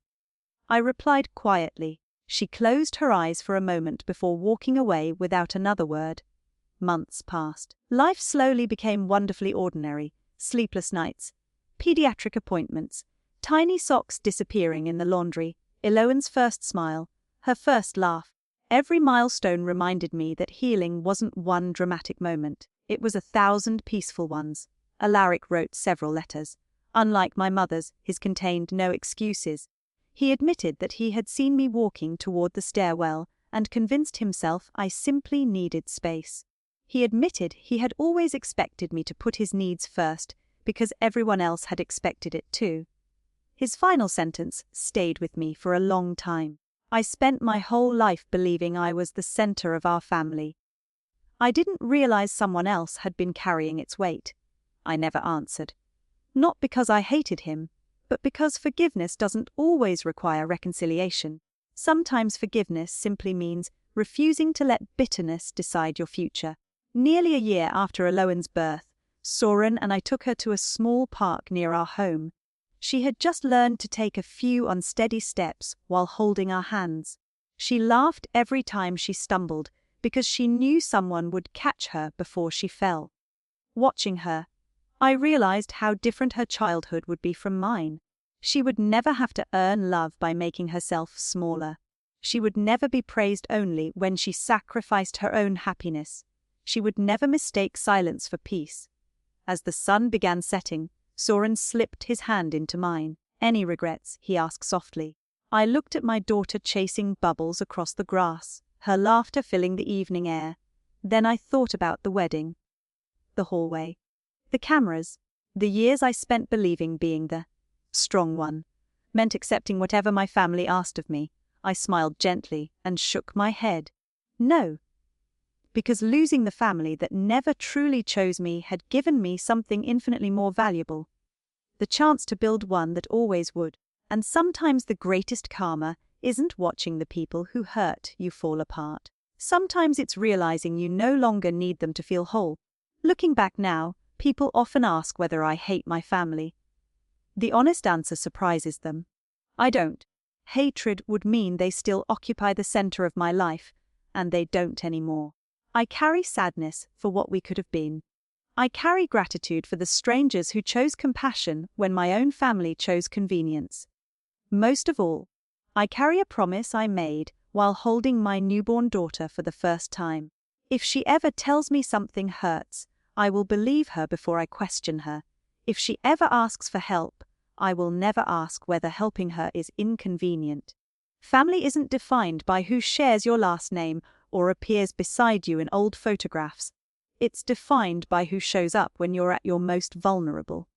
I replied quietly. She closed her eyes for a moment before walking away without another word. Months passed. Life slowly became wonderfully ordinary. Sleepless nights, pediatric appointments, tiny socks disappearing in the laundry, Eloan's first smile, her first laugh. Every milestone reminded me that healing wasn't one dramatic moment. It was 1,000 peaceful ones. Alaric wrote several letters. Unlike my mother's, his contained no excuses. He admitted that he had seen me walking toward the stairwell and convinced himself I simply needed space. He admitted he had always expected me to put his needs first because everyone else had expected it too. His final sentence stayed with me for a long time. I spent my whole life believing I was the center of our family. I didn't realize someone else had been carrying its weight. I never answered. Not because I hated him, but because forgiveness doesn't always require reconciliation. Sometimes forgiveness simply means refusing to let bitterness decide your future. Nearly a year after Eloan's birth, Soren and I took her to a small park near our home. She had just learned to take a few unsteady steps while holding our hands. She laughed every time she stumbled because she knew someone would catch her before she fell. Watching her, I realized how different her childhood would be from mine. She would never have to earn love by making herself smaller. She would never be praised only when she sacrificed her own happiness. She would never mistake silence for peace. As the sun began setting, Soren slipped his hand into mine. Any regrets? He asked softly. I looked at my daughter chasing bubbles across the grass, her laughter filling the evening air. Then I thought about the wedding, the hallway, the cameras, the years I spent believing being the strong one meant accepting whatever my family asked of me. I smiled gently and shook my head. No. Because losing the family that never truly chose me had given me something infinitely more valuable. The chance to build one that always would. And sometimes the greatest karma isn't watching the people who hurt you fall apart. Sometimes it's realizing you no longer need them to feel whole. Looking back now, people often ask whether I hate my family. The honest answer surprises them. I don't. Hatred would mean they still occupy the center of my life, and they don't anymore. I carry sadness for what we could have been. I carry gratitude for the strangers who chose compassion when my own family chose convenience. Most of all, I carry a promise I made while holding my newborn daughter for the first time. If she ever tells me something hurts, I will believe her before I question her. If she ever asks for help, I will never ask whether helping her is inconvenient. Family isn't defined by who shares your last name or appears beside you in old photographs. It's defined by who shows up when you're at your most vulnerable.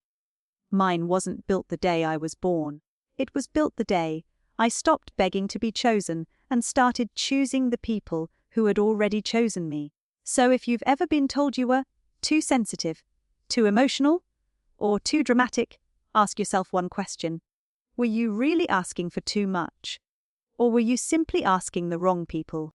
Mine wasn't built the day I was born. It was built the day I stopped begging to be chosen and started choosing the people who had already chosen me. So if you've ever been told you were too sensitive, too emotional, or too dramatic, ask yourself one question. Were you really asking for too much? Or were you simply asking the wrong people?